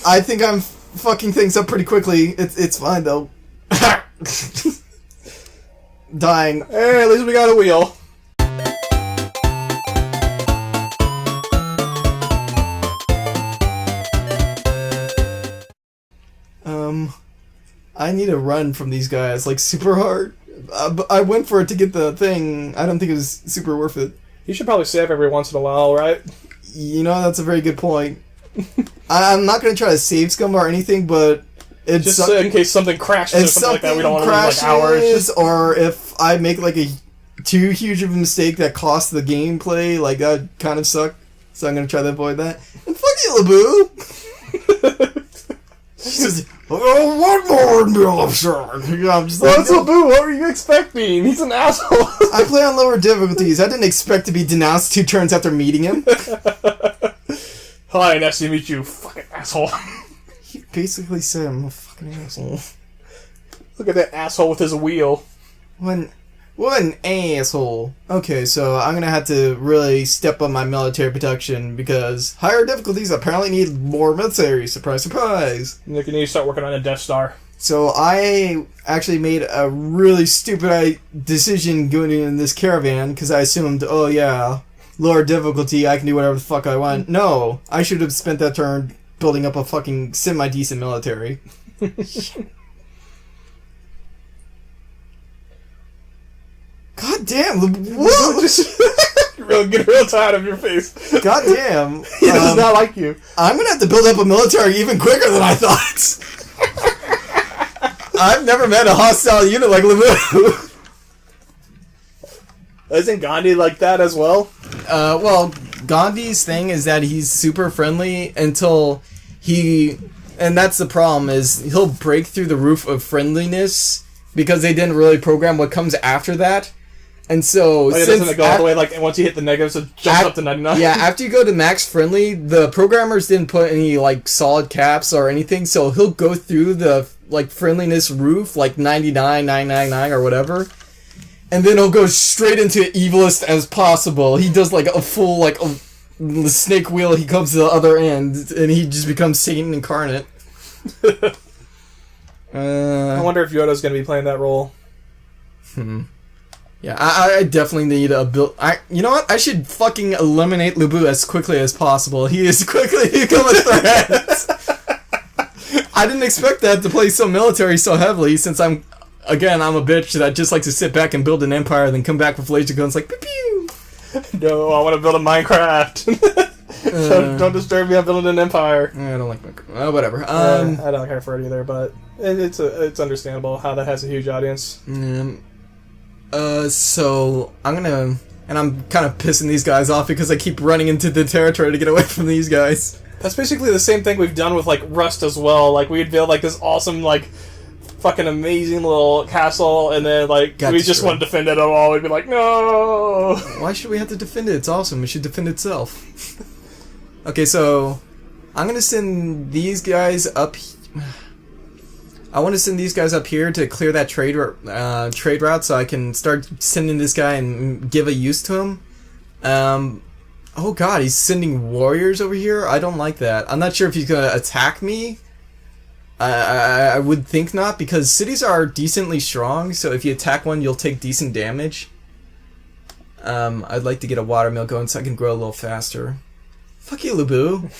I think I'm fucking things up pretty quickly. It's fine, though. Dying. Hey, at least we got a wheel. I need to run from these guys, like, super hard. I went for it to get the thing. I don't think it was super worth it. You should probably save every once in a while, right? You know, that's a very good point. I'm not going to try to save scum or anything, but... It's just in case something crashes or something like that, we don't want to lose, like, hours. Or if I make, like, too huge of a mistake that costs the gameplay, like, that would kind of suck. So I'm going to try to avoid that. And fuck you, LeBoo! She's just, oh, one more and be upset. I'm just like, what's LeBoo? What were you expecting? He's an asshole. I play on lower difficulties. I didn't expect to be denounced 2 turns after meeting him. Hi, nice to meet you, fucking asshole. He basically said I'm a fucking asshole. Look at that asshole with his wheel. What an asshole. Okay, so I'm gonna have to really step up my military protection because higher difficulties apparently need more military. Surprise, surprise. You need to start working on a Death Star. So I actually made a really stupid decision going in this caravan because I assumed, oh yeah, lower difficulty, I can do whatever the fuck I want. No, I should have spent that turn building up a fucking semi-decent military. God damn! Whoa! Get real tired of your face. God damn! He does not like you. I'm gonna have to build up a military even quicker than I thought. I've never met a hostile unit like LeBoo. Isn't Gandhi like that as well? Well, Gandhi's thing is that he's super friendly until he... And that's the problem, is he'll break through the roof of friendliness because they didn't really program what comes after that. And so... doesn't it go all the way, like, once you hit the negatives, it jumps up to 99? Yeah, after you go to max friendly, the programmers didn't put any, like, solid caps or anything, so he'll go through the, like, friendliness roof, like 99, 999, or whatever. And then he'll go straight into evilest as possible. He does like a full, like, the snake wheel, he comes to the other end, and he just becomes Satan incarnate. I wonder if Yoda's going to be playing that role. Yeah, I definitely need a build... You know what? I should fucking eliminate LeBoo as quickly as possible. He is quickly become a threat. I didn't expect that to play so military so heavily, since I'm a bitch that just likes to sit back and build an empire and then come back with laser guns like, pew pew! No, I want to build a Minecraft. Don't disturb me, I'm building an empire. I don't like Minecraft. Whatever. I don't care for it either, but it's understandable how that has a huge audience. So I'm gonna... And I'm kind of pissing these guys off because I keep running into the territory to get away from these guys. That's basically the same thing we've done with, like, Rust as well. Like, we'd build, like, this awesome, like, fucking amazing little castle, and then, like, just want to defend it at all. We'd be like, no! Why should we have to defend it? It's awesome. It should defend itself. Okay, so I'm gonna send these guys up... I want to send these guys up here to clear that trade route so I can start sending this guy and give a use to him. Oh god, he's sending warriors over here? I don't like that. I'm not sure if he's going to attack me. I would think not, because cities are decently strong, so if you attack one, you'll take decent damage. I'd like to get a watermill going so I can grow a little faster. Fuck you, LeBoo.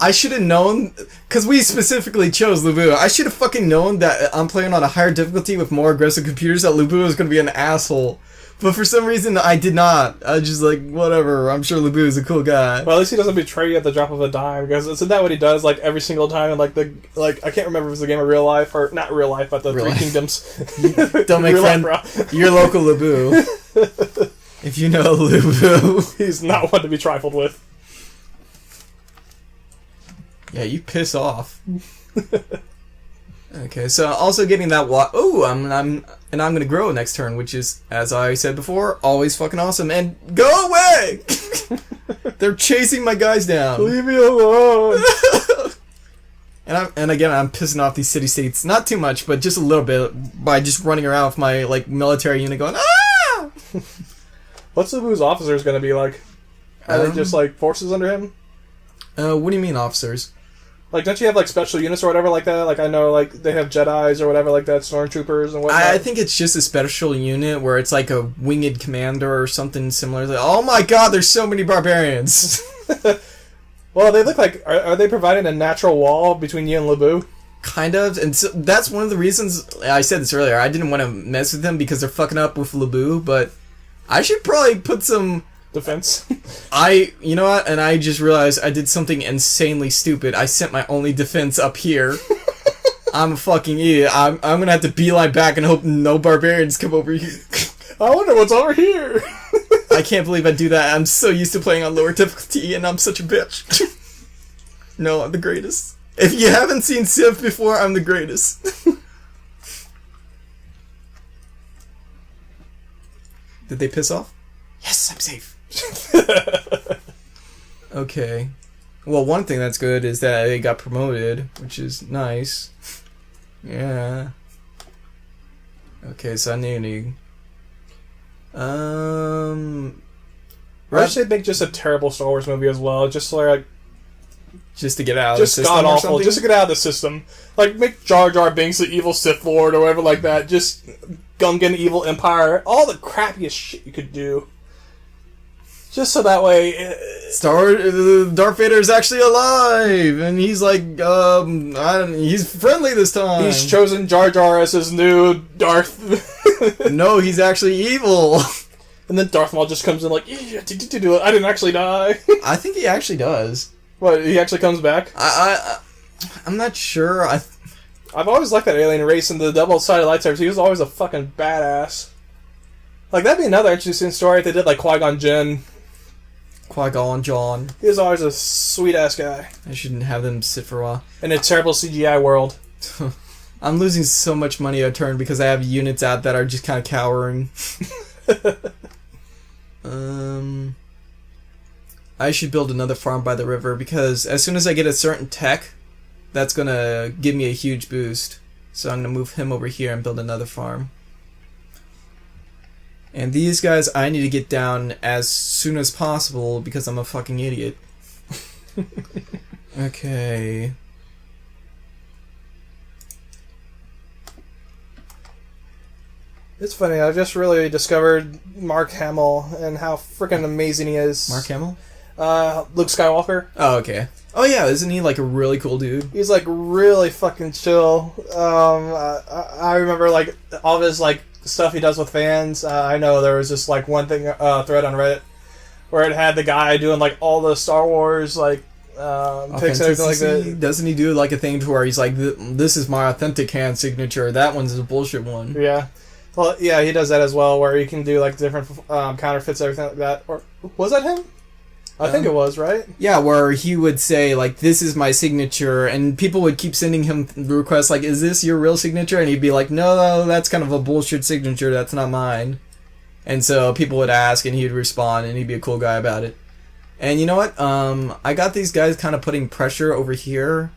I should have known, because we specifically chose LeBoo. I should have fucking known that I'm playing on a higher difficulty with more aggressive computers, that LeBoo was going to be an asshole. But for some reason, I did not. I was just like, whatever, I'm sure LeBoo is a cool guy. Well, at least he doesn't betray you at the drop of a dime, because isn't that what he does, like, every single time in, like, I can't remember if it's a game of real life, or, not real life, but the Three Kingdoms. Don't make friends. Your local LeBoo. If you know LeBoo. He's not one to be trifled with. Yeah, you piss off. Okay, so also getting that I'm gonna grow next turn, which is, as I said before, always fucking awesome. And go away! They're chasing my guys down. Leave me alone. And again, I'm pissing off these city-states. Not too much, but just a little bit by just running around with my, like, military unit going, ah! What's LeBoo's officers gonna be like? Are they just, like, forces under him? What do you mean, officers? Like, don't you have, like, special units or whatever like that? Like, I know, like, they have Jedis or whatever like that, Stormtroopers and whatnot. I think it's just a special unit where it's like a winged commander or something similar. Like, oh my god, there's so many barbarians! Well, they look like... Are they providing a natural wall between you and Labu? Kind of, and so that's one of the reasons I said this earlier. I didn't want to mess with them because they're fucking up with Labu, but I should probably put some... Defense. You know what? And I just realized I did something insanely stupid. I sent my only defense up here. I'm a fucking idiot. I'm gonna have to beeline back and hope no barbarians come over here. I wonder what's over here. I can't believe I do that. I'm so used to playing on lower difficulty, and I'm such a bitch. No, I'm the greatest. If you haven't seen Civ before, I'm the greatest. Did they piss off? Yes, I'm safe. Okay. Well, one thing that's good is that they got promoted, which is nice. Yeah. Okay, so I need... I should make just a terrible Star Wars movie as well, just so like... Just to get out of the system god or awful, something? just to get out of the system. Like, make Jar Jar Binks the evil Sith Lord or whatever like that, just Gungan evil Empire, all the crappiest shit you could do. Just so that way... Darth Vader is actually alive, and he's like, he's friendly this time. He's chosen Jar Jar as his new Darth... No, he's actually evil. And then Darth Maul just comes in like, yeah, I didn't actually die. I think he actually does. What, he actually comes back? I'm not sure. I've always liked that alien race and the double-sided lightsabers. He was always a fucking badass. Like, that'd be another interesting story if they did, like, Qui-Gon Jinn. Qui-Gon John. He was always a sweet-ass guy. I shouldn't have them sit for a while. In a terrible CGI world. I'm losing so much money a turn because I have units out that are just kind of cowering. I should build another farm by the river because as soon as I get a certain tech, that's gonna give me a huge boost. So I'm gonna move him over here and build another farm. And these guys I need to get down as soon as possible because I'm a fucking idiot. Okay. It's funny, I've just really discovered Mark Hamill and how freaking amazing he is. Mark Hamill? Luke Skywalker. Oh, okay. Oh yeah, isn't he like a really cool dude? He's like really fucking chill. I remember like all of his like stuff he does with fans. I know there was just like one thing thread on Reddit where it had the guy doing like all the Star Wars like pics and everything like that. Doesn't he do like a thing to where he's like, this is my authentic hand signature, that one's a bullshit one? Yeah. Well, yeah, he does that as well, where you can do like different counterfeits, everything like that. Or was that him? I think it was, right? Yeah, where he would say like, "This is my signature," and people would keep sending him requests like, "Is this your real signature?" And he'd be like, "No, that's kind of a bullshit signature. That's not mine." And so people would ask, and he'd respond, and he'd be a cool guy about it. And you know what? I got these guys kind of putting pressure over here.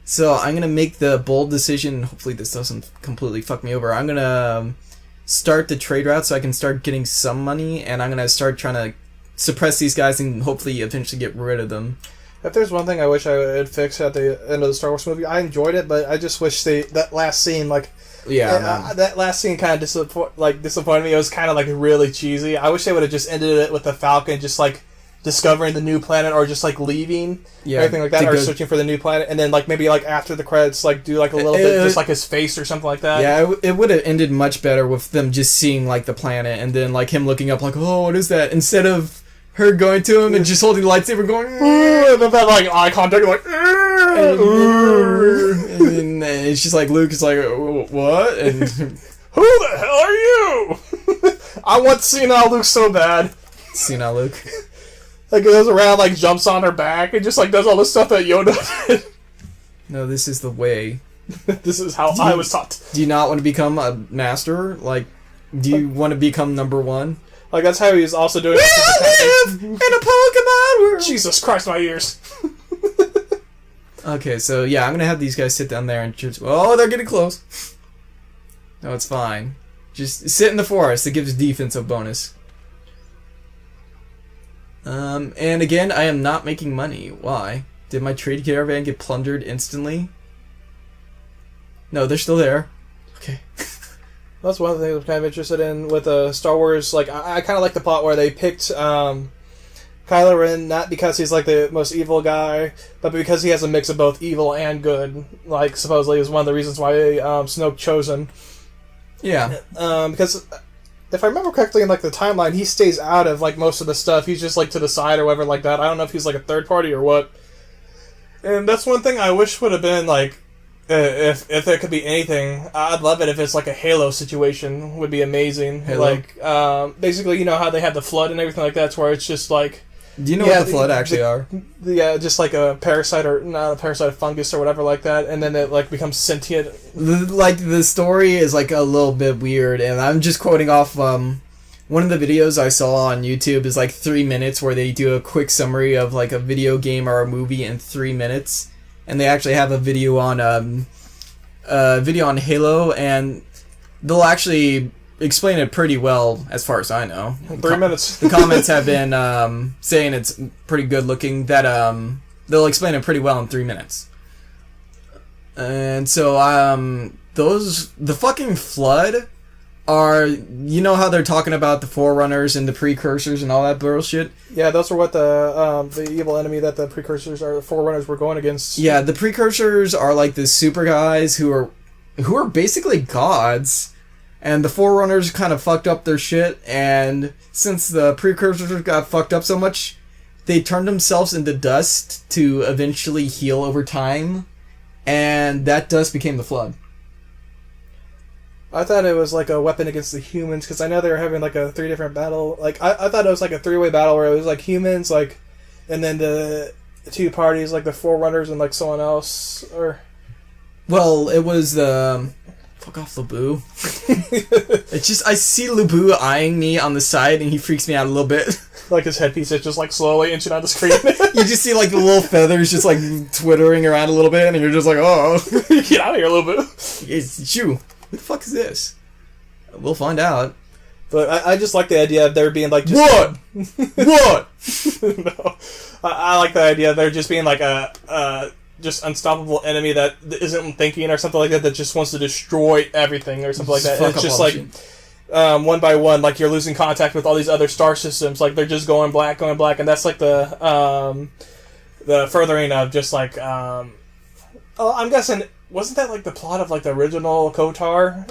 So I'm going to make the bold decision. Hopefully this doesn't completely fuck me over. I'm going to start the trade route so I can start getting some money, and I'm going to start trying to suppress these guys and hopefully eventually get rid of them. If there's one thing I wish I would fix at the end of the Star Wars movie, I enjoyed it, but I just wish that last scene, like... Yeah, that last scene kind of disappointed me. It was kind of like really cheesy. I wish they would have just ended it with the Falcon just like discovering the new planet, or just like leaving, everything like that, or searching for the new planet, and then like maybe like after the credits, like do like a little bit just like his face or something like that. Yeah, it would have ended much better with them just seeing like the planet, and then like him looking up like, oh, what is that? Instead of her going to him and just holding the lightsaber going, and then that like eye contact, like, and then it's just like Luke is like, what? And who the hell are you? I want senile Luke so bad. Senile Luke. Like goes around, like jumps on her back, and just like does all the stuff that Yoda did. No, this is the way. This is how I was taught. Do you not want to become a master? Like, do you want to become number one? Like that's how he's also doing. We all live in a Pokemon world. Jesus Christ, my ears. Okay, so yeah, I'm gonna have these guys sit down there and just. Oh, they're getting close. No, it's fine. Just sit in the forest. It gives defensive bonus. And again, I am not making money. Why? Did my trade caravan get plundered instantly? No, they're still there. Okay. That's one of the things I'm kind of interested in with Star Wars. Like, I kind of like the plot where they picked Kylo Ren not because he's like the most evil guy, but because he has a mix of both evil and good. Like, supposedly is one of the reasons why Snoke chose him. Yeah. Because if I remember correctly in like the timeline, he stays out of like most of the stuff. He's just like to the side or whatever like that. I don't know if he's like a third party or what. And that's one thing I wish would have been like, if there could be anything, I'd love it if it's like a Halo situation. Would be amazing. Halo? Like, basically, you know how they had the flood and everything like that, to where it's just like. Do you know what the flood actually are? Yeah, just like a parasite or not a parasite, a fungus or whatever like that, and then it like becomes sentient. The story is like a little bit weird, and I'm just quoting off one of the videos I saw on YouTube is like 3 minutes where they do a quick summary of like a video game or a movie in 3 minutes, and they actually have a video on Halo, and they'll actually explain it pretty well as far as I know. 3 minutes. The comments have been saying it's pretty good looking, that they'll explain it pretty well in 3 minutes. And so the fucking flood are, you know how they're talking about the Forerunners and the Precursors and all that bullshit? Yeah, those are what the evil enemy that the Precursors or the Forerunners were going against. Yeah, the Precursors are like the super guys who are basically gods. And the Forerunners kind of fucked up their shit, and since the Precursors got fucked up so much, they turned themselves into dust to eventually heal over time, and that dust became the Flood. I thought it was like a weapon against the humans, because I know they were having like a 3 different battle. Like, I thought it was like a 3-way battle where it was like humans, like, and then the 2 parties, like the Forerunners and like someone else, or... Well, it was fuck off, Lubu. It's just, I see Lubu eyeing me on the side, and he freaks me out a little bit. Like his headpiece is just like slowly inching on the screen. You just see like the little feathers just like twittering around a little bit, and you're just like, oh. Get out of here, Lubu. It's you. Who the fuck is this? We'll find out. But I just like the idea of there being like... Just what? What? No. I like the idea of there just being like a just unstoppable enemy that isn't thinking or something like that, that just wants to destroy everything or something like that. And it's just like one by one, like you're losing contact with all these other star systems. Like they're just going black, and that's like the furthering of just like I'm guessing, wasn't that like the plot of like the original KOTOR?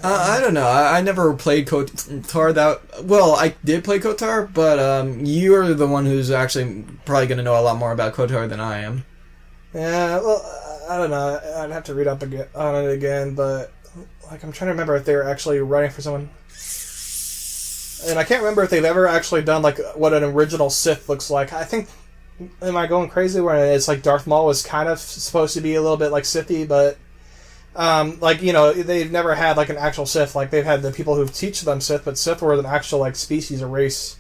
I don't know. I never played KOTOR. Well, I did play KOTOR, but you're the one who's actually probably going to know a lot more about KOTOR than I am. Yeah, well, I don't know. I'd have to read up on it again, but like I'm trying to remember if they were actually writing for someone. And I can't remember if they've ever actually done like what an original Sith looks like. I think, am I going crazy where it's like Darth Maul was kind of supposed to be a little bit like Sithy, but like, you know, they've never had like an actual Sith. Like they've had the people who teach them Sith, but Sith were an actual like species or race.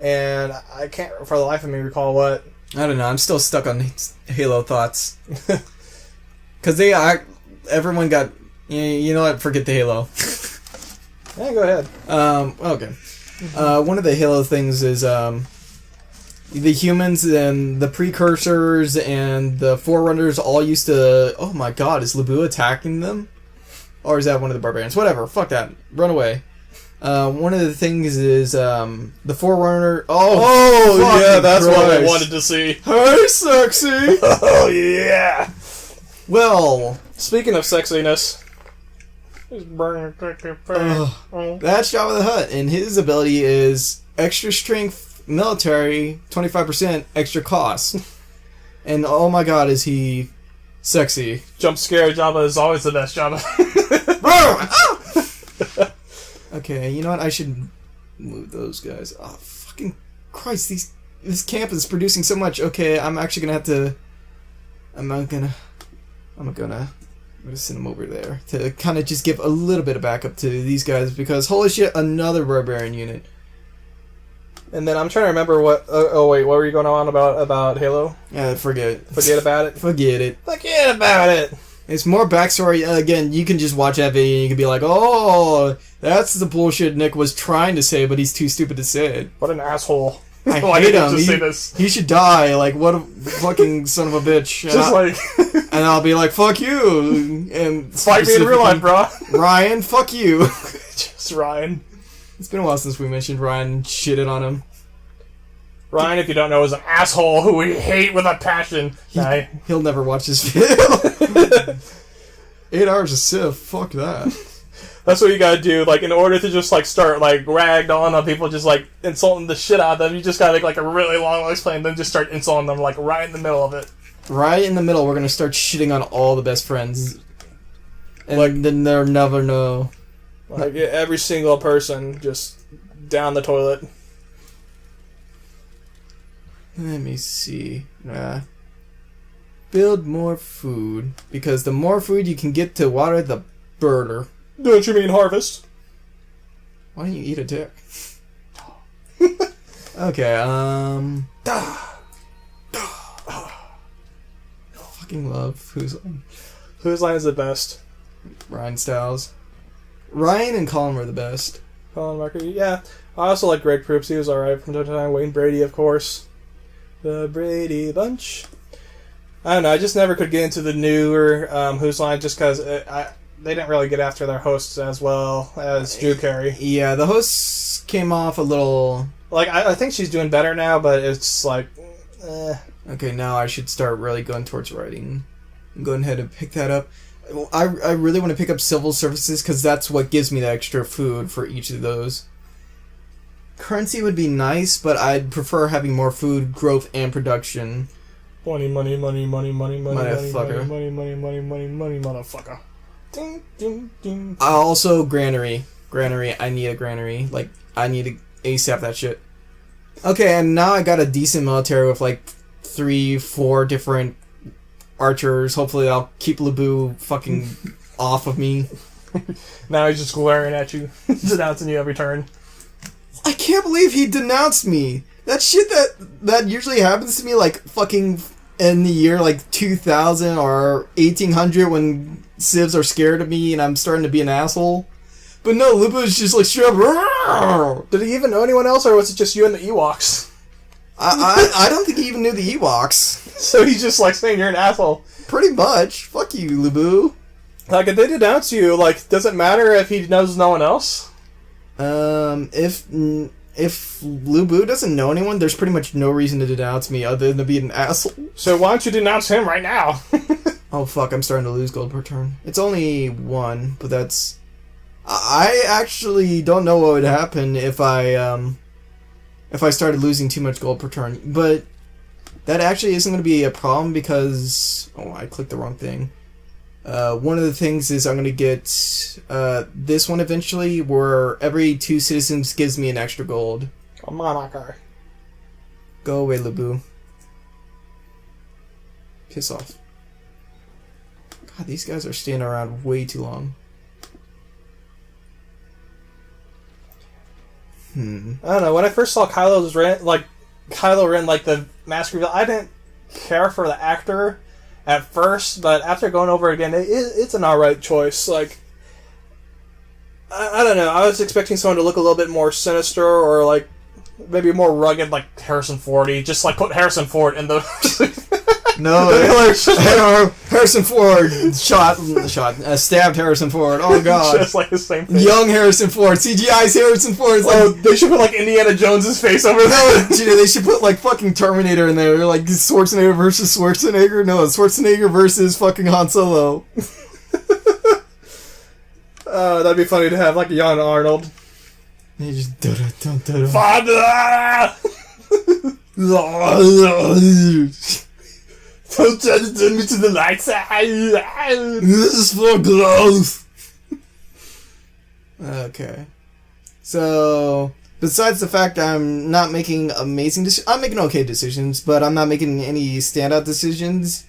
And I can't for the life of me recall what. I don't know. I'm still stuck on Halo thoughts. Because everyone got, you know what? Forget the Halo. Yeah, go ahead. Okay. One of the Halo things is the humans and the Precursors and the Forerunners all used to... Oh my god, is Lubu attacking them? Or is that one of the barbarians? Whatever, fuck that. Run away. One of the things is the Forerunner... Oh yeah, that's Christ. What I wanted to see. Hey, sexy! Oh yeah! Well... Speaking of sexiness... That's Jabba the Hutt, and his ability is extra strength military, 25% extra cost. And oh my god, is he sexy. Jump scare Jabba is always the best Jabba. Okay, you know what? I should move those guys. Oh, fucking Christ, this camp is producing so much. Okay, I'm actually gonna have to... I'm gonna send them over there to kind of just give a little bit of backup to these guys, because holy shit, another barbarian unit. And then I'm trying to remember what... oh wait, what were you going on about Halo? Yeah, forget it. Forget about it? Forget it. Forget about it! It's more backstory. Again, you can just watch that video and you can be like, oh, that's the bullshit Nick was trying to say, but he's too stupid to say it. What an asshole. I Why hate did I him. just say this? He should die. Like, what a fucking son of a bitch. Just like... And I'll be like, fuck you. And Fight me in real life, bro. Ryan, fuck you. Just Ryan. It's been a while since we mentioned Ryan and shitted on him. Ryan, if you don't know, is an asshole who we hate with a passion. He'll never watch this video. 8 hours of Civ, fuck that. That's what you gotta do. Like, in order to just, like, start, like, ragged on people just, like, insulting the shit out of them, you just gotta make, like, a really long explain, and then just start insulting them, like, right in the middle of it. Right in the middle, we're gonna start shitting on all the best friends. And like, then they'll never know. Like, every single person just down the toilet. Let me see. Build more food. Because the more food you can get to water the birder. Don't you mean harvest? Why don't you eat a dick? Okay, fucking love Whose Line. Whose Line is the best? Ryan Stiles. Ryan and Colin were the best. Colin Marker, yeah. I also like Greg Proops. He was alright from time to time. Wayne Brady, of course. The Brady Bunch. I don't know. I just never could get into the newer Whose Line just because they didn't really get after their hosts as well as Drew Carey. Yeah, the hosts came off a little... Like, I think she's doing better now, but it's like... Okay, now I should start really going towards writing. I'm going ahead and pick that up. I really want to pick up civil services because that's what gives me the extra food for each of those. Currency would be nice, but I'd prefer having more food, growth, and production. Money, money, money, money, money, money, Motherfucker. money, money, money, money, money, motherfucker. Ding, ding, ding. Also, granary. Granary, I need a granary. Like, I need to ASAP that shit. Okay, and now I got a decent military with like 3-4 different archers. Hopefully I'll keep Lubu fucking off of me. Now he's just glaring at you, denouncing you every turn. I can't believe he denounced me. That shit that usually happens to me like fucking in the year like 2000 or 1800 when civs are scared of me and I'm starting to be an asshole. But no, Lubu's just like straight up. Did he even know anyone else, or was it just you and the Ewoks? I don't think he even knew the Ewoks. So he's just like saying you're an asshole. Pretty much. Fuck you, Lubu. Like, if they denounce you, like, does it matter if he knows no one else? If Lubu doesn't know anyone, there's pretty much no reason to denounce me other than to be an asshole. So why don't you denounce him right now? Oh fuck, I'm starting to lose gold per turn. It's only 1, but that's... I actually don't know what would happen if I started losing too much gold per turn, but that actually isn't going to be a problem because... Oh, I clicked the wrong thing. One of the things is I'm going to get this one eventually, where every 2 citizens gives me an extra gold. Come on, okay. Go away, Lubu. Piss off. God, these guys are staying around way too long. I don't know. When I first saw Kylo Ren, like the mask reveal, I didn't care for the actor at first, but after going over it again, it's an alright choice. Like, I don't know. I was expecting someone to look a little bit more sinister or like maybe more rugged, like Harrison Ford. Just like put Harrison Ford in the. No, Harrison Ford stabbed Harrison Ford. Oh god, just like the same thing. Young Harrison Ford, CGI's Harrison Ford. Like, they should put like Indiana Jones's face over there. No, they should put like fucking Terminator in there, like Schwarzenegger versus Schwarzenegger. No, Schwarzenegger versus fucking Han Solo. That'd be funny to have like a young Arnold. He just Father. Don't try to turn me to the light side. This is for growth. Okay. So, besides the fact I'm not making amazing decisions, I'm making okay decisions, but I'm not making any standout decisions.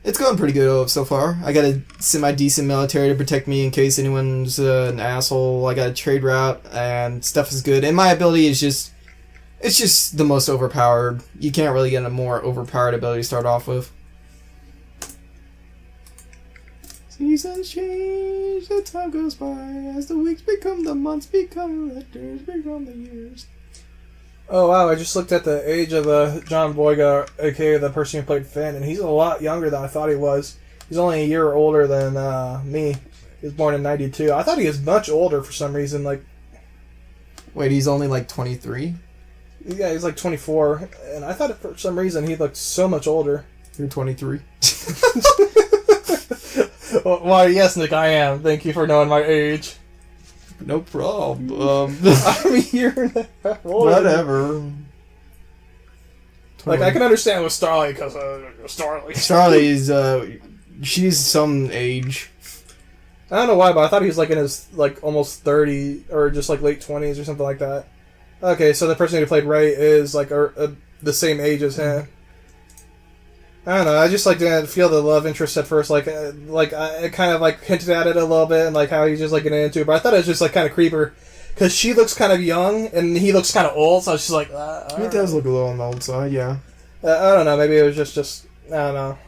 It's going pretty good so far. I got a semi-decent military to protect me in case anyone's an asshole. I got a trade route, and stuff is good. And my ability is just... It's just the most overpowered. You can't really get a more overpowered ability to start off with. Seasons change, the time goes by, as the weeks become the months, become the years, become the years. Oh wow, I just looked at the age of John Boyega, aka the person who played Finn, and he's a lot younger than I thought he was. He's only a year older than me. He was born in 92. I thought he was much older for some reason. Like, wait, he's only like 23? Yeah, he's like 24, and I thought for some reason he looked so much older. You're 23? Why, yes, Nick, I am. Thank you for knowing my age. No problem. I'm a year and a half older. Whatever. Like, I can understand with Starlight, because Starlight. Starlight's, she's some age. I don't know why, but I thought he was like in his, like, almost 30, or just like late 20s or something like that. Okay, so the person who played Ray is like the same age as him. I don't know. I just like didn't feel the love interest at first. Like I kind of like hinted at it a little bit and like how he's just like getting into it. But I thought it was just like kind of creeper because she looks kind of young and he looks kind of old. So I was just like, he does look a little on the old side, yeah. I don't know. Maybe it was just I don't know.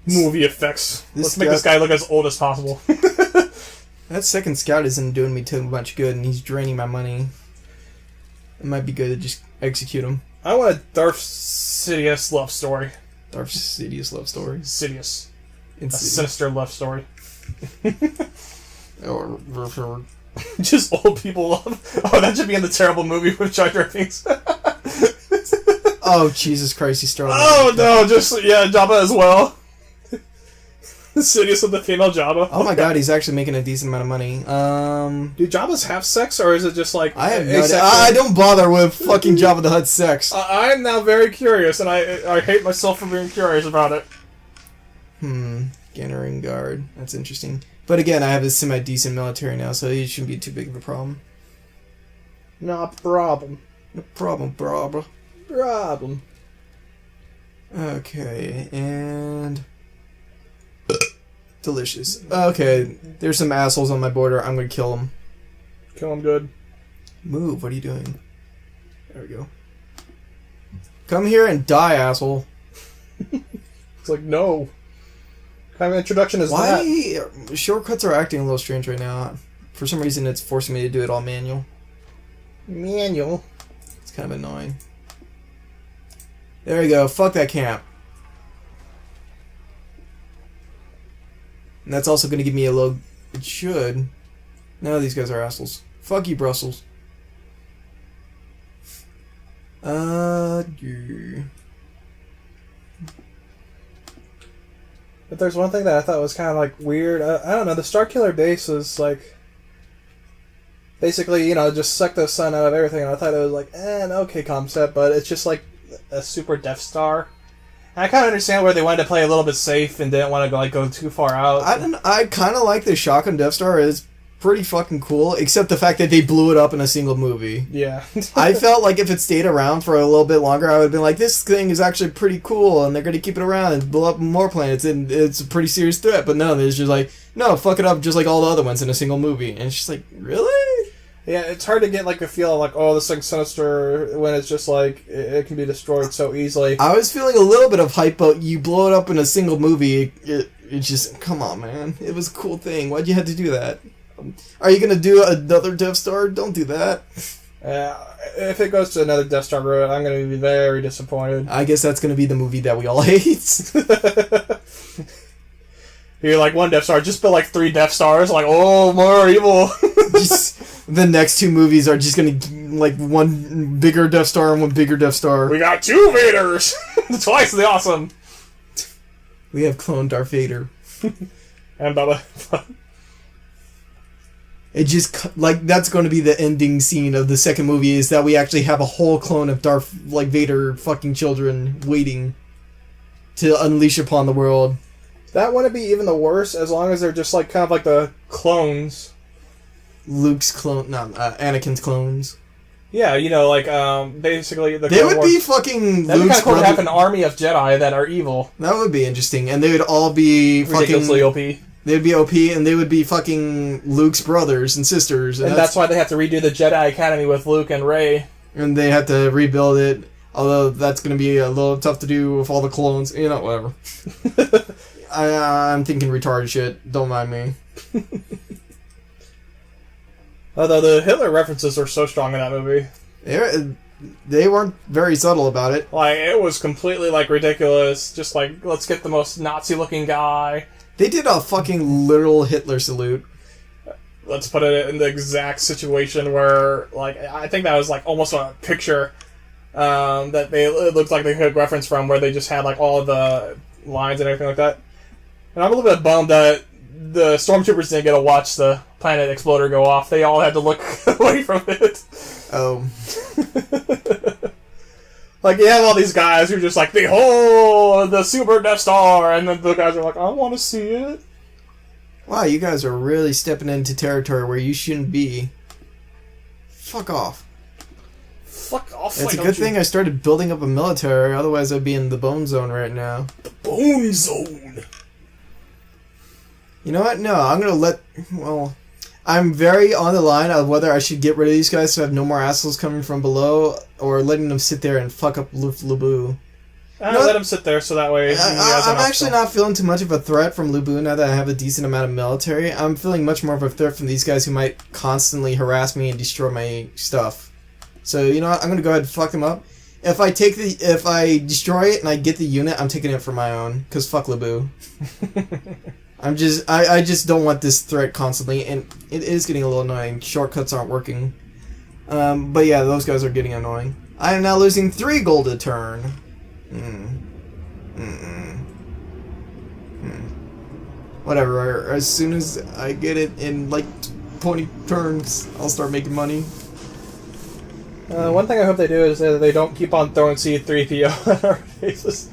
Movie effects. Let's make this guy look as old as possible. That second scout isn't doing me too much good, and he's draining my money. It might be good to just execute him. I want a Darth Sidious love story. Darth Sidious love story? Sidious. A sinister love story. Or just old people love. Oh, that should be in the terrible movie with Jar Jar Binks. Oh, Jesus Christ, he's throwing. Oh, no, just, yeah, Jabba as well. Sidious with the female Jabba. Oh my god, he's actually making a decent amount of money. Do Jabbas have sex, or is it just like... I have no idea. I don't bother with fucking Jabba the Hutt's sex. I'm now very curious, and I hate myself for being curious about it. Gathering guard. That's interesting. But again, I have a semi-decent military now, so it shouldn't be too big of a problem. No problem. No problem, brabra. Problem. Okay, and... delicious. Okay, there's some assholes on my border. I'm gonna kill them. Kill them good. Move, what are you doing? There we go. Come here and die, asshole. It's like, no. What kind of introduction is that? Why? Shortcuts are acting a little strange right now. For some reason, it's forcing me to do it all manual. Manual? It's kind of annoying. There we go. Fuck that camp. And that's also going to give me a low... It should. No, these guys are assholes. Fuck you, Brussels. Yeah. But there's one thing that I thought was kind of like weird. I don't know. The Starkiller base was like... basically, you know, just suck the sun out of everything. And I thought it was like, an okay concept, but it's just like a super Death Star. And I kind of understand where they wanted to play a little bit safe and didn't want to go too far out. I kind of like the shotgun Death Star. It's pretty fucking cool, except the fact that they blew it up in a single movie. Yeah. I felt like if it stayed around for a little bit longer, I would have been like, this thing is actually pretty cool, and they're going to keep it around and blow up more planets, and it's a pretty serious threat. But no, it's just like, no, fuck it up just like all the other ones in a single movie. And it's just like, really? Yeah, it's hard to get like a feel of like, oh, this thing's sinister when it's just like it can be destroyed so easily. I was feeling a little bit of hype, but you blow it up in a single movie. It just, come on, man. It was a cool thing. Why'd you have to do that? Are you gonna do another Death Star? Don't do that. If it goes to another Death Star route, I'm gonna be very disappointed. I guess that's gonna be the movie that we all hate. You're like, one Death Star, just build like 3 Death Stars, like, oh, more evil. Just, the next 2 movies are just gonna, like, one bigger Death Star and one bigger Death Star. We got 2 Vaders! Twice the awesome! We have cloned Darth Vader. And Bubba. It just, like, that's going to be the ending scene of the second movie, is that we actually have a whole clone of Darth, like, Vader fucking children waiting to unleash upon the world. That wouldn't be even the worst, as long as they're just, like, kind of like the clones. Luke's clone, Anakin's clones. Yeah, you know, like, basically... They would be fucking that'd Luke's be kind of cool to have an army of Jedi that are evil. That would be interesting, and they would all be ridiculously fucking... OP. They would be OP, and they would be fucking Luke's brothers and sisters. And that's why they have to redo the Jedi Academy with Luke and Rey. And they have to rebuild it, although that's going to be a little tough to do with all the clones. You know, whatever. I'm thinking retarded shit. Don't mind me. Although the Hitler references are so strong in that movie. They weren't very subtle about it. Like, it was completely, like, ridiculous. Just, like, let's get the most Nazi-looking guy. They did a fucking literal Hitler salute. Let's put it in the exact situation where, like, I think that was, like, almost a picture that it looked like they could reference from, where they just had, like, all the lines and everything like that. And I'm a little bit bummed that the stormtroopers didn't get to watch the planet exploder go off. They all had to look away from it. Oh. Like, you have all these guys who are just like, behold, the Super Death Star, and then the guys are like, I want to see it. Wow, you guys are really stepping into territory where you shouldn't be. Fuck off. Fuck off. It's a good thing I started building up a military, otherwise I'd be in the bone zone right now. The bone zone. You know what? No, I'm gonna let... Well, I'm very on the line of whether I should get rid of these guys so I have no more assholes coming from below, or letting them sit there and fuck up Lubu. Let him sit there so that way... I'm actually not feeling too much of a threat from Lubu now that I have a decent amount of military. I'm feeling much more of a threat from these guys who might constantly harass me and destroy my stuff. So, you know what? I'm gonna go ahead and fuck them up. If I destroy it and I get the unit, I'm taking it for my own. Cause fuck Lubu. I just don't want this threat constantly, and it is getting a little annoying. Shortcuts aren't working. But yeah, those guys are getting annoying. I am now losing 3 gold a turn. Whatever, as soon as I get it in like 20 turns, I'll start making money. One thing I hope they do is that they don't keep on throwing C-3PO at our faces.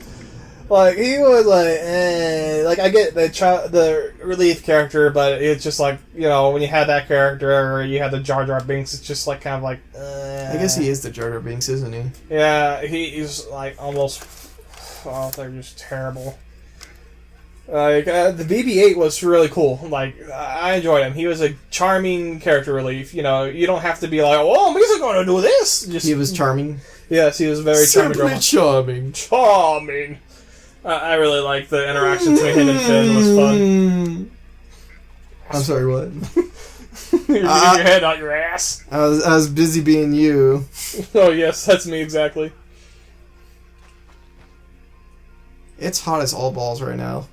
Like, he was like, I get the relief character, but it's just like, you know, when you had that character, or you had the Jar Jar Binks, it's just like, kind of like, I guess he is the Jar Jar Binks, isn't he? Yeah, he's like, almost, oh, they're just terrible. Like, the BB-8 was really cool. Like, I enjoyed him. He was a charming character relief. You know, you don't have to be like, oh, he's going to do this. He was charming? Yes, he was very charming. Simply charming. Charming. I really liked the interaction between him and Finn. It was fun. I'm sorry, what? You're getting your head out your ass. I was busy being you. Oh, yes, that's me exactly. It's hot as all balls right now.